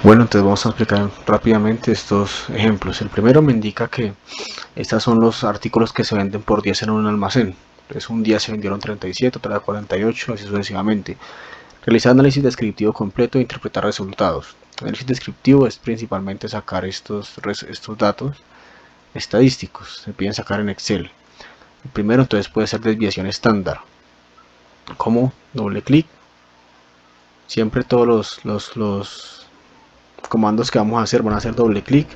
Bueno, entonces vamos a explicar rápidamente estos ejemplos. El primero me indica que estos son los artículos que se venden por 10 en un almacén. Entonces un día se vendieron 37, otro día 48, así sucesivamente. Realizar análisis descriptivo completo e interpretar resultados. El análisis descriptivo es principalmente sacar estos datos estadísticos. Se piden sacar en Excel. El primero entonces puede ser desviación estándar. Como doble clic. Siempre todos los comandos que vamos a hacer van a hacer doble clic.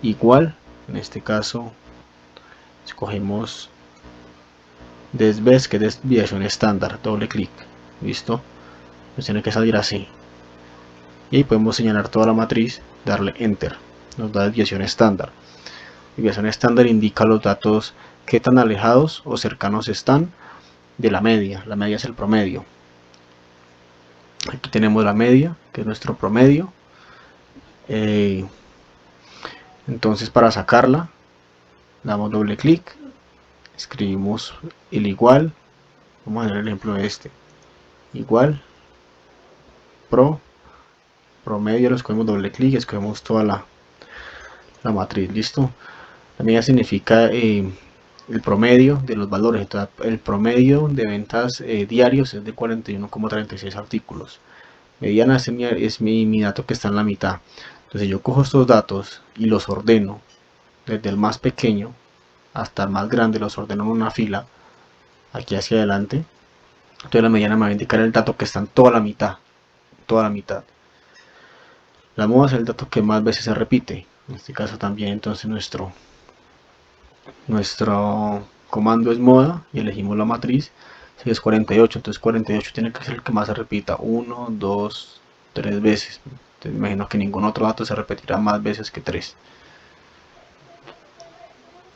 Igual, en este caso escogemos desves, que es desviación estándar, doble clic, listo, nos tiene que salir así, y ahí podemos señalar toda la matriz, darle enter, nos da desviación estándar. Desviación estándar indica los datos que tan alejados o cercanos están de la media es el promedio. Aquí tenemos la media, que es nuestro promedio. Entonces para sacarla damos doble clic, escribimos el igual, vamos a ver el ejemplo de este, igual, promedio, lo escogemos doble clic, escogemos toda la matriz, listo. La media significa el promedio de los valores. Entonces, el promedio de ventas diarios es de 41,36 artículos. Mediana es mi dato que está en la mitad. Entonces yo cojo estos datos y los ordeno desde el más pequeño hasta el más grande, los ordeno en una fila aquí hacia adelante. Entonces la mediana me va a indicar el dato que está en toda la mitad. La moda es el dato que más veces se repite. En este caso también entonces nuestro comando es moda y elegimos la matriz. Si es 48, entonces 48 tiene que ser el que más se repita, 1, 2, 3 veces. Entonces me imagino que ningún otro dato se repetirá más veces que 3.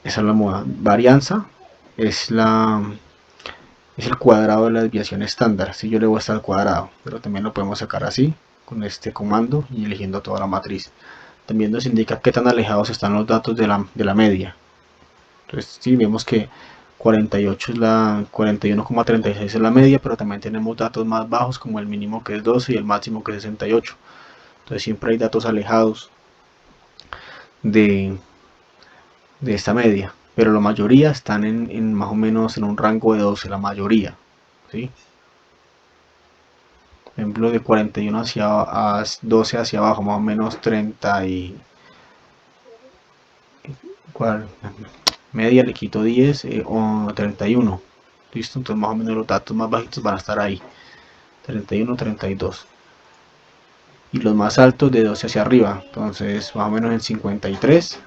Esa es la moda. Varianza es el cuadrado de la desviación estándar. Si yo le voy hasta el cuadrado, pero también lo podemos sacar así con este comando y eligiendo toda la matriz. También nos indica qué tan alejados están los datos de la media. Entonces si vemos que 48 es la 41,36 es la media, pero también tenemos datos más bajos como el mínimo que es 12 y el máximo que es 68. Entonces siempre hay datos alejados de esta media, pero la mayoría están en más o menos en un rango de 12, la mayoría, ¿sí? Por ejemplo, de 41 a 12 hacia abajo, más o menos 30 y... ¿cuál? Media le quito 10 o 31. Listo, entonces más o menos los datos más bajitos van a estar ahí. 31, 32. Y los más altos de 12 hacia arriba. Entonces más o menos en 53.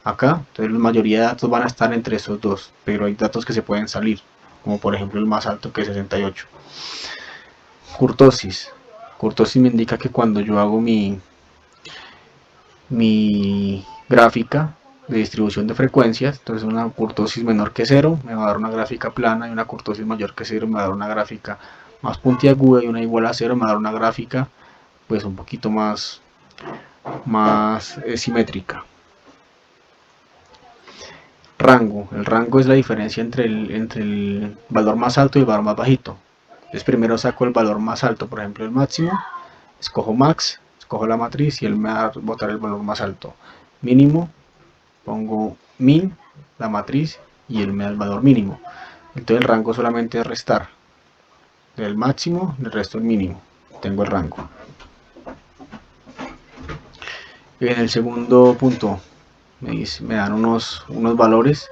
Acá. Entonces la mayoría de datos van a estar entre esos dos. Pero hay datos que se pueden salir. Como por ejemplo el más alto que es 68. Kurtosis. Kurtosis me indica que cuando yo hago mi gráfica de distribución de frecuencias, entonces una kurtosis menor que 0 me va a dar una gráfica plana, y una kurtosis mayor que 0 me va a dar una gráfica más puntiaguda, y una igual a 0 me va a dar una gráfica pues un poquito más simétrica. Rango. El rango es la diferencia entre el valor más alto y el valor más bajito. Entonces primero saco el valor más alto, por ejemplo el máximo, escojo max, escojo la matriz y él me va a botar el valor más alto. Mínimo, pongo 1000, la matriz, y él me da el valor mínimo. Entonces el rango solamente es restar del máximo, del resto el mínimo. Tengo el rango. En el segundo punto me dan unos valores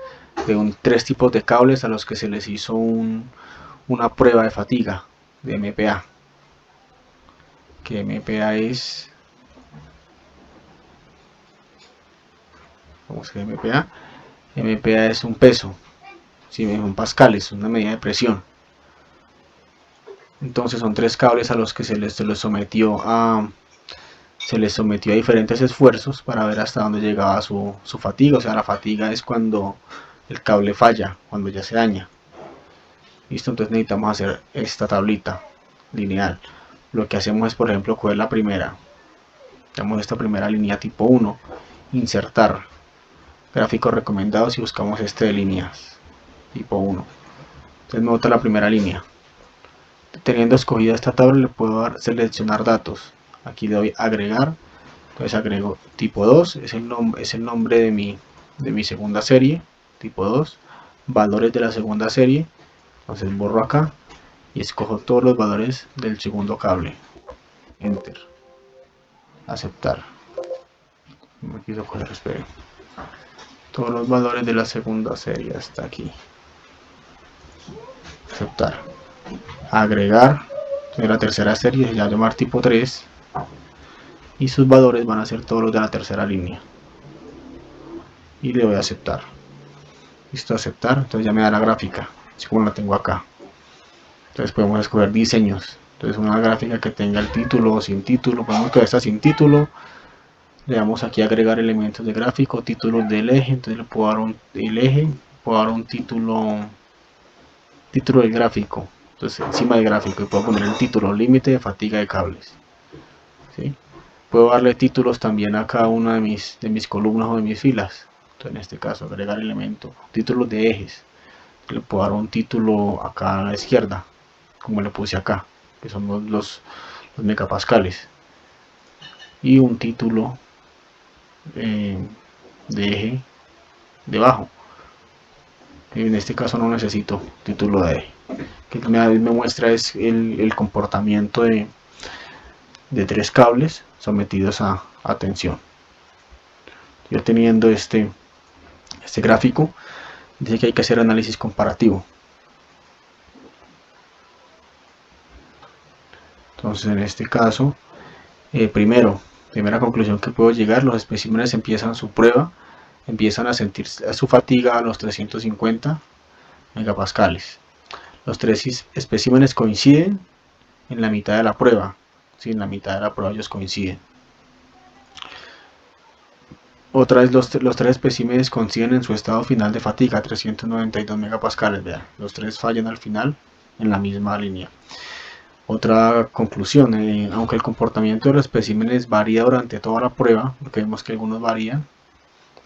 de 3 tipos de cables a los que se les hizo una prueba de fatiga de MPa. Que MPa es... ¿Cómo se llama MPa? MPa es un peso, si son pascales, una medida de presión. Entonces son 3 cables a los que se les sometió a diferentes esfuerzos para ver hasta dónde llegaba su fatiga. O sea, la fatiga es cuando el cable falla, cuando ya se daña. Listo, entonces necesitamos hacer esta tablita lineal. Lo que hacemos es, por ejemplo, coger la primera, damos esta primera línea tipo 1, insertar gráficos recomendados y buscamos este de líneas tipo 1. Entonces me bota la primera línea. Teniendo escogida esta tabla, le puedo seleccionar datos. Aquí le doy agregar, Entonces agrego tipo 2, es el nombre de mi segunda serie, tipo 2, valores de la segunda serie. Entonces borro acá y escojo todos los valores del segundo cable. Enter. Aceptar. No quiso coger, espere. Todos los valores de la segunda serie hasta aquí. Aceptar. Agregar. De la tercera serie se va a llamar tipo 3. Y sus valores van a ser todos los de la tercera línea. Y le doy a aceptar. Listo, aceptar. Entonces ya me da la gráfica, así como la tengo acá. Entonces podemos escoger diseños. Entonces una gráfica que tenga el título o sin título. Podemos que esta sin título. Le damos aquí a agregar elementos de gráfico, títulos del eje. Entonces le puedo dar el eje, puedo dar un título del gráfico. Entonces encima del gráfico y puedo poner el título límite de fatiga de cables. ¿Sí? Puedo darle títulos también a cada una de mis columnas o de mis filas. Entonces en este caso agregar elemento, títulos de ejes. Le puedo dar un título acá a la izquierda, como le puse acá, que son los megapascales. Y un título de eje debajo. En este caso no necesito título de eje. Que me muestra es el comportamiento de 3 cables sometidos a tensión. Yo teniendo este gráfico, dice que hay que hacer análisis comparativo. Entonces en este caso, primera conclusión que puedo llegar, los especímenes empiezan su prueba, empiezan a sentir su fatiga a los 350 megapascales. Los 3 especímenes coinciden en la mitad de la prueba. Sí, en la mitad de la prueba ellos coinciden. Otra vez los 3 especímenes coinciden en su estado final de fatiga, 392 megapascales. Vean, los 3 fallan al final en la misma línea. Otra conclusión, aunque el comportamiento de los especímenes varía durante toda la prueba, porque vemos que algunos varían,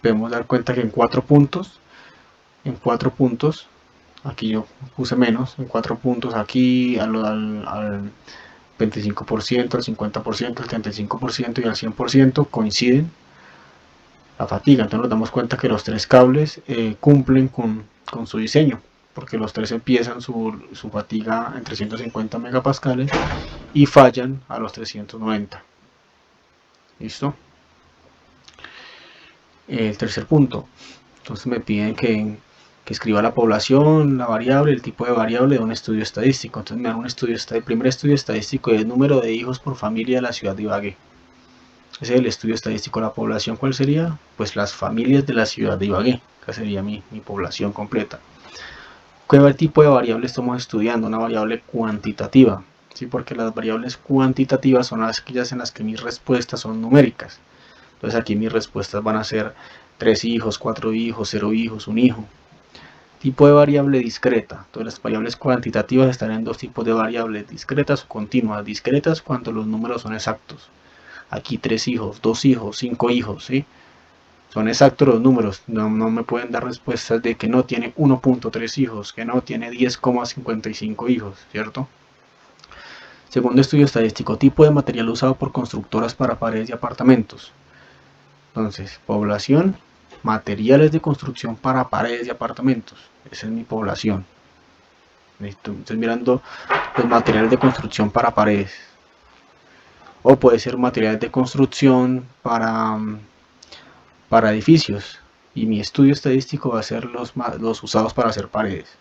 podemos dar cuenta que en 4 puntos, aquí yo puse menos, en 4 puntos aquí al 25%, al 50%, al 35% y al 100% coinciden la fatiga. Entonces nos damos cuenta que los 3 cables cumplen con su diseño, porque los 3 empiezan su fatiga en 350 megapascales y fallan a los 390. ¿Listo? El tercer punto, entonces me piden que escriba la población, la variable, el tipo de variable de un estudio estadístico. Entonces me dan el primer estudio estadístico es el número de hijos por familia de la ciudad de Ibagué. Ese es el estudio estadístico de la población. ¿Cuál sería? Pues las familias de la ciudad de Ibagué. Esa sería mi población completa. ¿Qué tipo de variable estamos estudiando? Una variable cuantitativa. ¿Sí? Porque las variables cuantitativas son aquellas en las que mis respuestas son numéricas. Entonces aquí mis respuestas van a ser 3 hijos, 4 hijos, 0 hijos, 1 hijo. Tipo de variable discreta. Entonces las variables cuantitativas están en 2 tipos de variables, discretas o continuas. Discretas cuando los números son exactos. Aquí 3 hijos, 2 hijos, 5 hijos, ¿sí? Son exactos los números, no me pueden dar respuestas de que no tiene 1.3 hijos, que no tiene 10,55 hijos, ¿cierto? Segundo estudio estadístico, tipo de material usado por constructoras para paredes y apartamentos. Entonces, población, materiales de construcción para paredes y apartamentos. Esa es mi población. Estoy mirando los materiales de construcción para paredes. O puede ser materiales de construcción para edificios. Y mi estudio estadístico va a ser los usados para hacer paredes.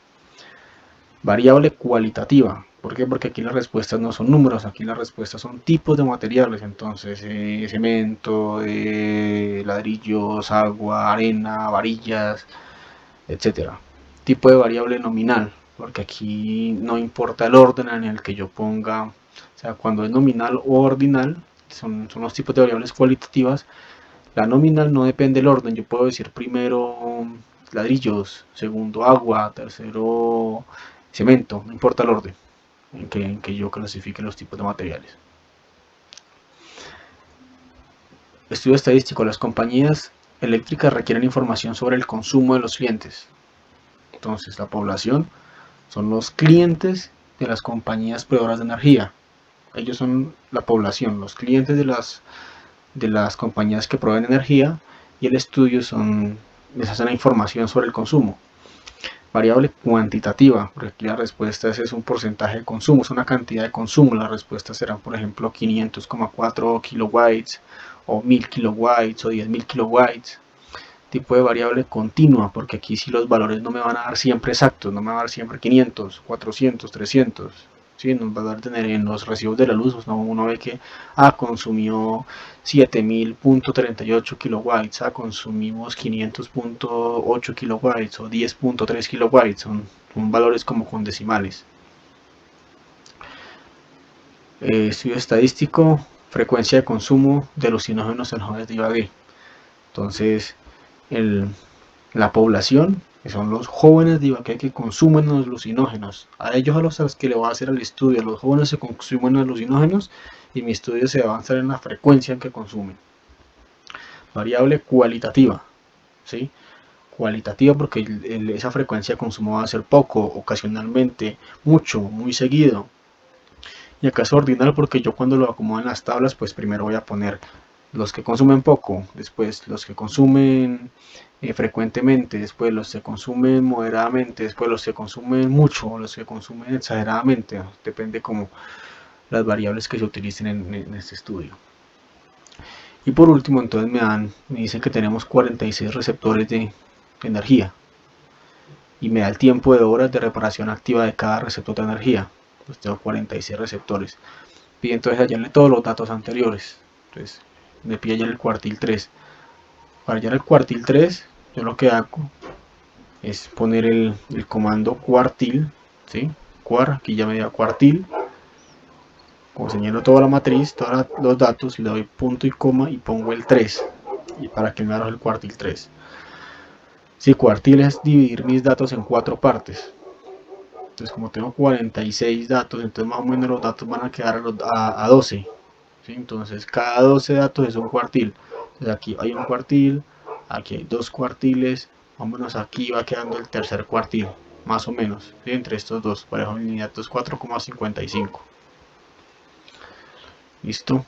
Variable cualitativa. ¿Por qué? Porque aquí las respuestas no son números, aquí las respuestas son tipos de materiales. Entonces, cemento, ladrillos, agua, arena, varillas, etc. Tipo de variable nominal, porque aquí no importa el orden en el que yo ponga, o sea, cuando es nominal o ordinal, son los tipos de variables cualitativas. La nominal no depende del orden, yo puedo decir primero ladrillos, segundo agua, tercero cemento, no importa el orden en que yo clasifique los tipos de materiales. Estudio estadístico, las compañías eléctricas requieren información sobre el consumo de los clientes. Entonces la población son los clientes de las compañías proveedoras de energía. Ellos son la población, los clientes de las de las compañías que proveen energía, y el estudio les hace la información sobre el consumo. Variable cuantitativa, porque aquí la respuesta es un porcentaje de consumo, es una cantidad de consumo. Las respuestas serán, por ejemplo, 500,4 kilowatts, o 1000 kilowatts, o 10.000 kilowatts. Tipo de variable continua, porque aquí sí los valores no me van a dar siempre exactos, no me van a dar siempre 500, 400, 300. ¿Sí? Nos va a dar tener en los recibos de la luz, pues uno ve que consumió 7000.38 kilowatts, consumimos 500.8 kilowatts o 10.3 kilowatts, son valores como con decimales. Estudio estadístico, frecuencia de consumo de alucinógenos en jóvenes de Ibagué. Entonces, la población, que son los jóvenes de Ibagué que consumen los alucinógenos, a ellos a los que le voy a hacer el estudio, los jóvenes que consumen alucinógenos, y mi estudio se va a avanzar en la frecuencia en que consumen. Variable cualitativa, ¿sí? Cualitativa porque esa frecuencia de consumo va a ser poco, ocasionalmente, mucho, muy seguido. Y acá es ordinal porque yo cuando lo acomodo en las tablas, pues primero voy a poner los que consumen poco, después los que consumen frecuentemente, después los que consumen moderadamente, después los que consumen mucho, los que consumen exageradamente, depende como las variables que se utilicen en este estudio. Y por último, entonces me dicen que tenemos 46 receptores de energía, y me da el tiempo de horas de reparación activa de cada receptor de energía. Pues tengo 46 receptores. Pide entonces hallarle todos los datos anteriores. Entonces me pide hallar el cuartil 3. Para hallar el cuartil 3, yo lo que hago es poner el comando cuartil, ¿sí? Aquí ya me dio cuartil. Como señalo toda la matriz, todos los datos, le doy punto y coma y pongo el 3. Y para que me arroje el cuartil 3. Si cuartil es dividir mis datos en 4 partes. Entonces, como tengo 46 datos, entonces más o menos los datos van a quedar a 12. ¿Sí? Entonces, cada 12 datos es un cuartil. Entonces, aquí hay un cuartil, aquí hay 2 cuartiles, más o menos aquí va quedando el tercer cuartil, más o menos, ¿sí? Entre estos dos, parejo en línea, 4,55. Listo.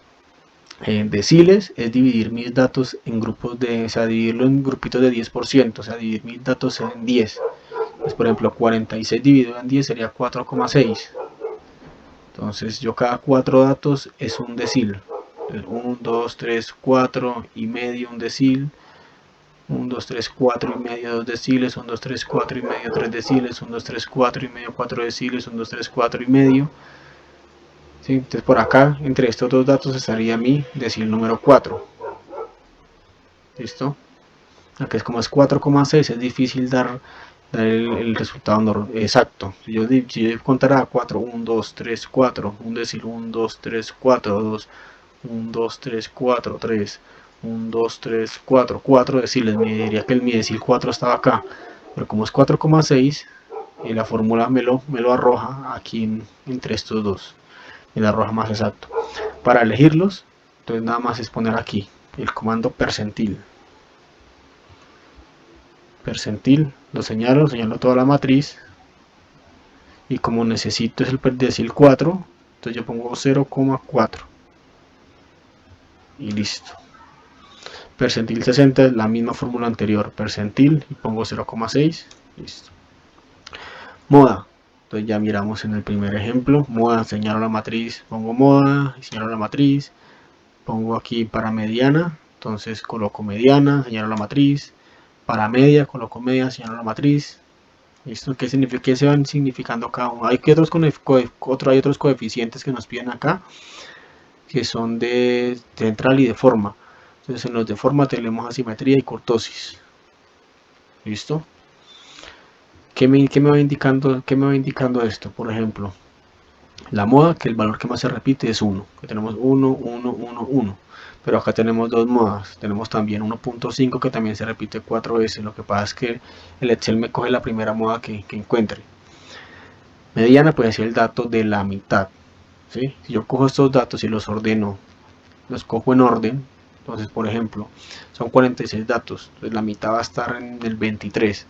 Deciles es dividir mis datos en grupos o sea, dividirlo en grupitos de 10%, o sea, dividir mis datos en 10. Pues, por ejemplo, 46 dividido en 10 sería 4,6. Entonces, yo cada 4 datos es un decil. 1, 2, 3, 4 y medio, un decil. 1, 2, 3, 4 y medio, 2 deciles. 1, 2, 3, 4 y medio, 3 deciles. 1, 2, 3, 4 y medio, 4 deciles. 1, 2, 3, 4 y medio. ¿Sí? Entonces, por acá, entre estos dos datos estaría mi decil número 4. ¿Listo? Aquí es como es 4,6, es difícil dar el resultado exacto. Si yo contara 4, 1, 2, 3, 4, un decil 1, 2, 3, 4, 2, 1, 2, 3, 4, 3, 1, 2, 3, 4, 4 deciles, me diría que mi decil 4 estaba acá, pero como es 4,6, la fórmula me lo arroja aquí entre estos dos, me lo arroja más exacto. Para elegirlos, entonces nada más es poner aquí el comando percentil. Percentil, lo señalo toda la matriz, y como necesito es el decil 4, entonces yo pongo 0,4 y listo. Percentil 60 es la misma fórmula anterior, percentil, y pongo 0,6, listo. Moda, entonces ya miramos en el primer ejemplo, moda, señalo la matriz, pongo moda, señalo la matriz, pongo aquí para mediana, entonces coloco mediana, señalo la matriz, para media, coloco media, señalo la matriz. ¿Listo? ¿Qué significa? ¿Qué se van significando cada uno? Hay otros coeficientes que nos piden acá, que son de central y de forma. Entonces en los de forma tenemos asimetría y cortosis. ¿Listo? ¿Qué me va indicando esto? Por ejemplo, la moda, que el valor que más se repite es 1, que tenemos 1, 1, 1, 1. Pero acá tenemos dos modas, tenemos también 1.5 que también se repite 4 veces. Lo que pasa es que el Excel me coge la primera moda que encuentre. Mediana puede ser el dato de la mitad, ¿sí? Si yo cojo estos datos y los ordeno, los cojo en orden, entonces por ejemplo son 46 datos, entonces la mitad va a estar en el 23.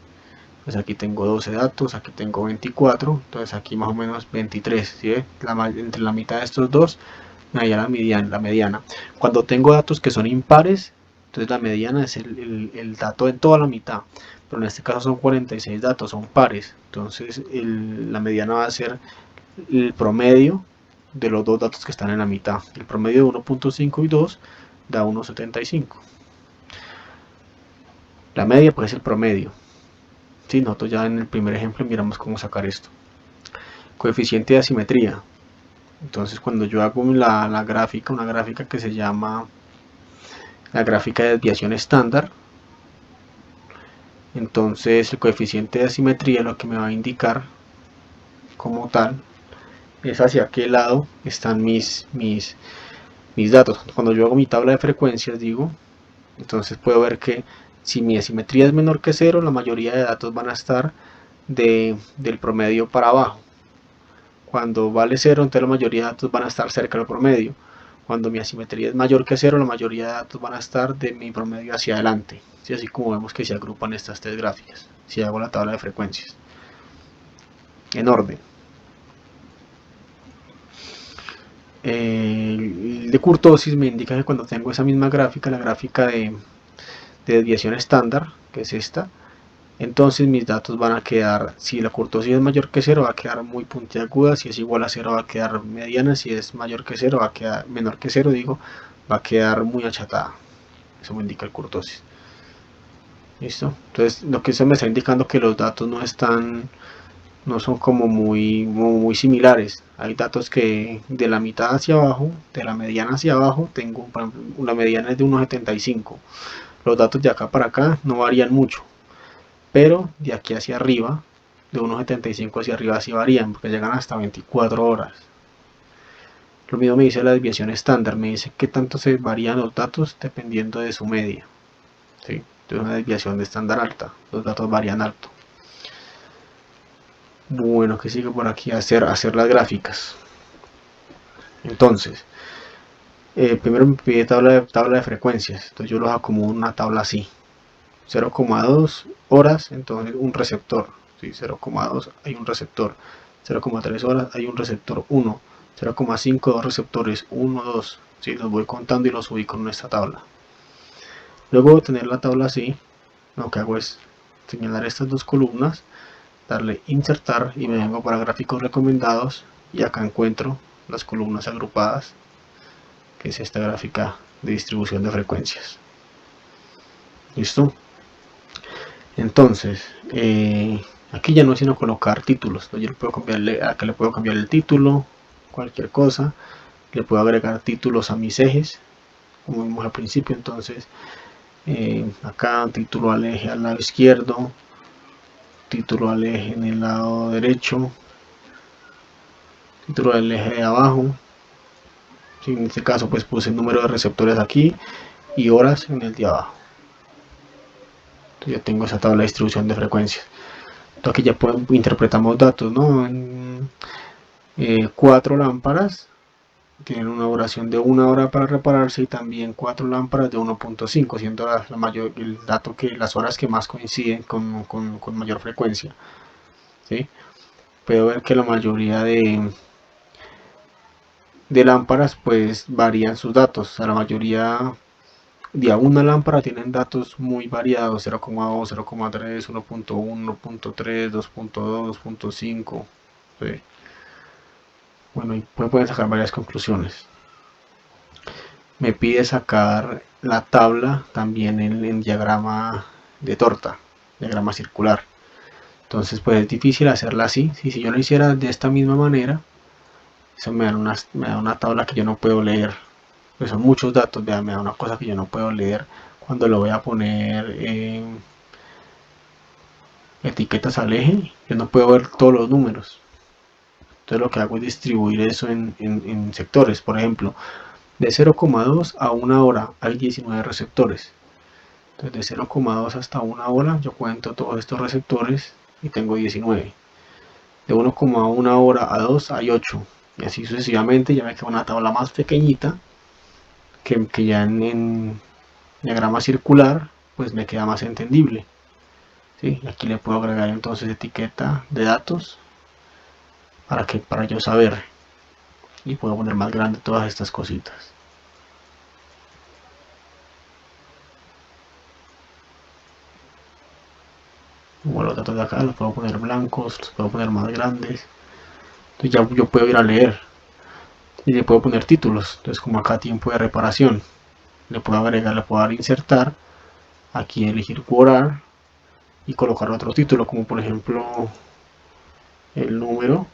Pues aquí tengo 12 datos, aquí tengo 24, entonces aquí más o menos 23, ¿sí? Entre la mitad de estos dos allá la mediana. Cuando tengo datos que son impares, entonces la mediana es el dato en toda la mitad, pero en este caso son 46 datos, son pares, entonces la mediana va a ser el promedio de los dos datos que están en la mitad. El promedio de 1.5 y 2 da 1.75. La media pues es el promedio. Sí, nosotros ya en el primer ejemplo miramos cómo sacar esto. Coeficiente de asimetría. Entonces cuando yo hago la gráfica, una gráfica que se llama la gráfica de desviación estándar, entonces el coeficiente de asimetría lo que me va a indicar como tal es hacia qué lado están mis datos. Cuando yo hago mi tabla de frecuencias, digo, entonces puedo ver que si mi asimetría es menor que 0, la mayoría de datos van a estar del promedio para abajo. Cuando vale 0, entonces la mayoría de datos van a estar cerca del promedio. Cuando mi asimetría es mayor que 0, la mayoría de datos van a estar de mi promedio hacia adelante. ¿Sí? Así como vemos que se agrupan estas tres gráficas. Si hago la tabla de frecuencias en orden. El de kurtosis me indica que cuando tengo esa misma gráfica, la gráfica de desviación estándar, que es esta, entonces mis datos van a quedar, si la kurtosis es mayor que 0 va a quedar muy puntiaguda, si es igual a 0 va a quedar mediana, si es mayor que 0 va a quedar, menor que 0 digo, va a quedar muy achatada. Eso me indica el kurtosis. ¿Listo? Entonces lo que eso me está indicando que los datos no son como muy similares. Hay datos que de la mitad hacia abajo, de la mediana hacia abajo, tengo, por ejemplo, la mediana es de 1.75. Los datos de acá para acá no varían mucho, pero de aquí hacia arriba, de 1.75 hacia arriba sí varían, porque llegan hasta 24 horas. Lo mismo me dice la desviación estándar, me dice qué tanto se varían los datos dependiendo de su media. ¿Sí? Entonces una desviación de estándar alta, los datos varían alto. Bueno, que sigue por aquí hacer las gráficas. Entonces, primero me pide tabla de frecuencias, entonces yo los acomodo en una tabla así. 0,2 horas, entonces un receptor, ¿sí? 0,2 hay un receptor, 0,3 horas hay un receptor 1, 0,5 dos receptores 1, 2, ¿sí? Los voy contando y los ubico en esta tabla. Luego de tener la tabla así, lo que hago es señalar estas dos columnas, darle insertar y me vengo para gráficos recomendados y acá encuentro las columnas agrupadas, que es esta gráfica de distribución de frecuencias. ¿Listo? Entonces, aquí ya no es sino colocar títulos. Yo le puedo cambiarle, acá le puedo cambiar el título, cualquier cosa. Le puedo agregar títulos a mis ejes, como vimos al principio. Entonces, acá título al eje al lado izquierdo, título al eje en el lado derecho, título al eje de abajo. Sí, en este caso, pues puse el número de receptores aquí y horas en el de abajo. Entonces, ya tengo esa tabla de distribución de frecuencias. Aquí ya interpretamos datos, ¿no? 4 lámparas tienen una duración de 1 hora para repararse y también 4 lámparas de 1.5, siendo el dato que las horas que más coinciden con mayor frecuencia. ¿Sí? Puedo ver que la mayoría de lámparas pues varían sus datos. O sea, la mayoría de a una lámpara tienen datos muy variados, 0,2, 0,3, 1.1, 1.3, 2.2, 2.5. ¿sí? Bueno, y pueden sacar varias conclusiones. Me pide sacar la tabla también en diagrama de torta, diagrama circular. Entonces pues es difícil hacerla así. Si yo lo hiciera de esta misma manera, eso me da una tabla que yo no puedo leer. Pues son muchos datos, me da una cosa que yo no puedo leer cuando lo voy a poner etiquetas al eje. Yo no puedo ver todos los números. Entonces lo que hago es distribuir eso en sectores. Por ejemplo, de 0,2 a 1 hora hay 19 receptores. Entonces de 0,2 hasta 1 hora yo cuento todos estos receptores y tengo 19. De 1,1 hora a 2 hay 8. Y así sucesivamente ya me queda una tabla más pequeñita que ya en diagrama circular pues me queda más entendible. ¿Sí? Aquí le puedo agregar entonces etiqueta de datos para yo saber. y puedo poner más grande todas estas cositas. Como los datos de acá los puedo poner blancos, los puedo poner más grandes. Entonces ya yo puedo ir a leer y le puedo poner títulos. Entonces como acá tiempo de reparación, le puedo agregar, le puedo dar insertar, aquí elegir curar y colocar otro título, como por ejemplo el número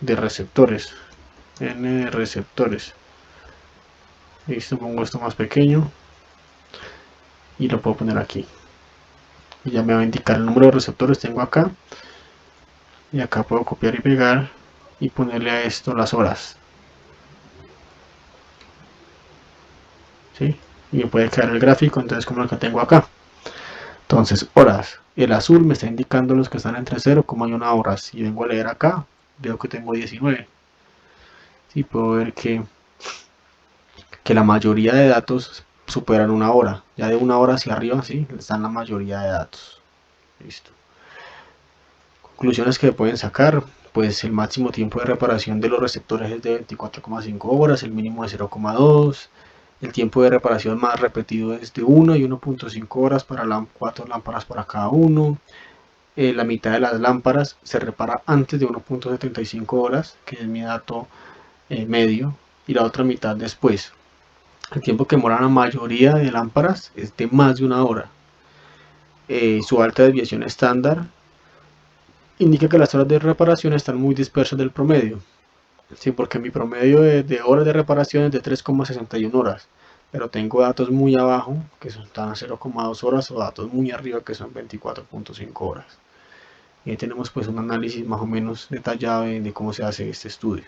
de receptores, n de receptores. Listo, pongo esto más pequeño y lo puedo poner aquí. Y ya me va a indicar el número de receptores tengo acá. Y acá puedo copiar y pegar y ponerle a esto las horas. ¿Sí? Y me puede quedar el gráfico, entonces como el que tengo acá. Entonces, horas. El azul me está indicando los que están entre 0,1 horas. Si vengo a leer acá, veo que tengo 19. Sí, puedo ver que la mayoría de datos superan una hora. Ya de una hora hacia arriba, sí, están la mayoría de datos. Listo. Conclusiones que pueden sacar. Pues el máximo tiempo de reparación de los receptores es de 24,5 horas, el mínimo de 0,2. El tiempo de reparación más repetido es de 1 y 1.5 horas para 4 lámparas para cada uno. La mitad de las lámparas se repara antes de 1.75 horas, que es mi dato medio, y la otra mitad después. El tiempo que demora la mayoría de lámparas es de más de una hora. Su alta desviación estándar indica que las horas de reparación están muy dispersas del promedio. Sí, porque mi promedio de horas de reparación es de 3,61 horas, pero tengo datos muy abajo que están a 0,2 horas o datos muy arriba que son 24,5 horas. Y ahí tenemos pues un análisis más o menos detallado de cómo se hace este estudio.